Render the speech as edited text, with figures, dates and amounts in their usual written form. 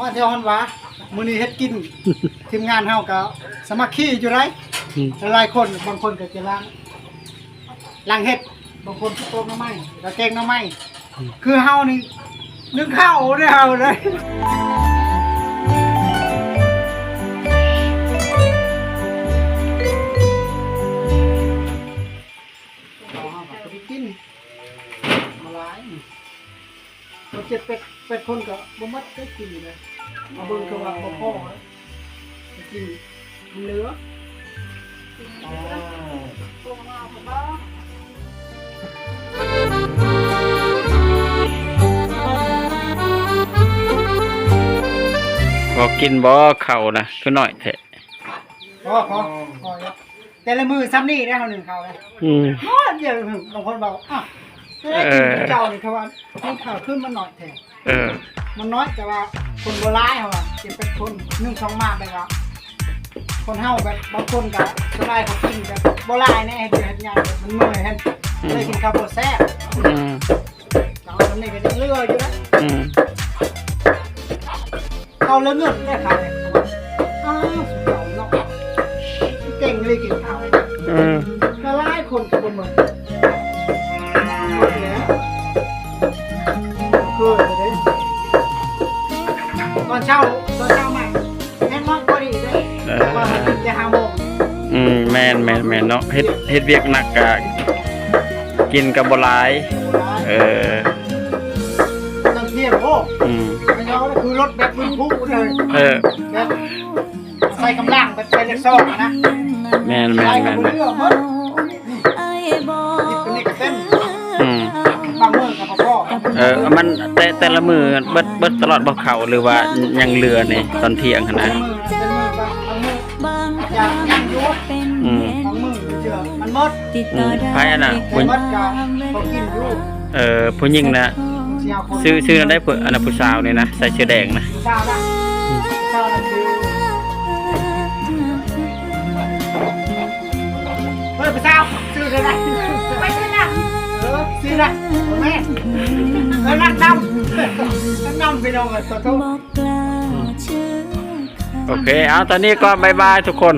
มาเที่ยวฮันวะมื้อนี้เฮ็ดกินทีมงานเฮาก็สามัคคีอยู่ไรหลายคนบางคนก็จะล้างเฮ็ดบางคนก็ต้มน้ำไม้แล้วแกงน้ำไม้คือเฮานี่นึ่งข้าวเด้อเฮาเลยกินมาหลายเราเจ็ดเป็ดคนก็บ่มัดได้กินเลยมาเบิ่งคือว่าบ่พอกินเหลือพอกินบ่เข่านะคือหน่อยแท้พอแต่ละมือซ้ำนี่ได้เฮาหนึ่งเขาเลยเดี๋ยวบางคนบอกอ้าวได้กินเจ้านี่เขาว่ากินข้าวขึ้นมันหน่อยแท้มันน้อยแต่ว่าคนโบราณเขาว่ากินเป็นคนนึ่งสองมากไปว่าคนเฮาแบบบางคนก็สบายเขากินแบบโบราณเนี่ยเฮ็ดงานมันเมื่อยเห็นเลยกินข้าวโพดแซ่บตอนนี้ก็ยังเลืออยู่นะเขาเลือเงินได้ขายเลยอ้าวสุดยอดเนาะเก่งเลยกินข้าวก็หลายคนก็บ่เหมือนหมดแล้วคือเลยตอนเช้าใหม่แม่นมากพอดีเลยว่ากินจะ5 โมงแม่นเนาะเฮ็ดเวียกหนักกะกินกับบ่หลายตอนเที่ยงโอ้ไม่ยอมคือรถแบบวิ่งพุ่งเลยแบบใส่กำลังแบบเป็นซอกนะแม่นเรื่องหมดนี่ก็เต้นบางมื้อกับพ่อมันแต่ละมื้อเบิดตลอดบ่เข้าหรือว่ายังเหลือนี่ตอนเที่ยงหั่นนะอย่างยังอยู่บางมื้อเชื่อมันหมดไผอันน่ะผู้หญิงเขากินอยู่ผู้หญิงนะซื้อนั้นได้เพิ่นอันน่ะผู้สาวนี่นะใส่เสื้อแดงนะสาวนะคือเฮ้ยผู้สาวซื้อได้ไปซื้อนะซื้อนะแม่นั่งนำไปลงกับตัวโอเคเอาตอนนี้ก็บ๊ายบายทุกคน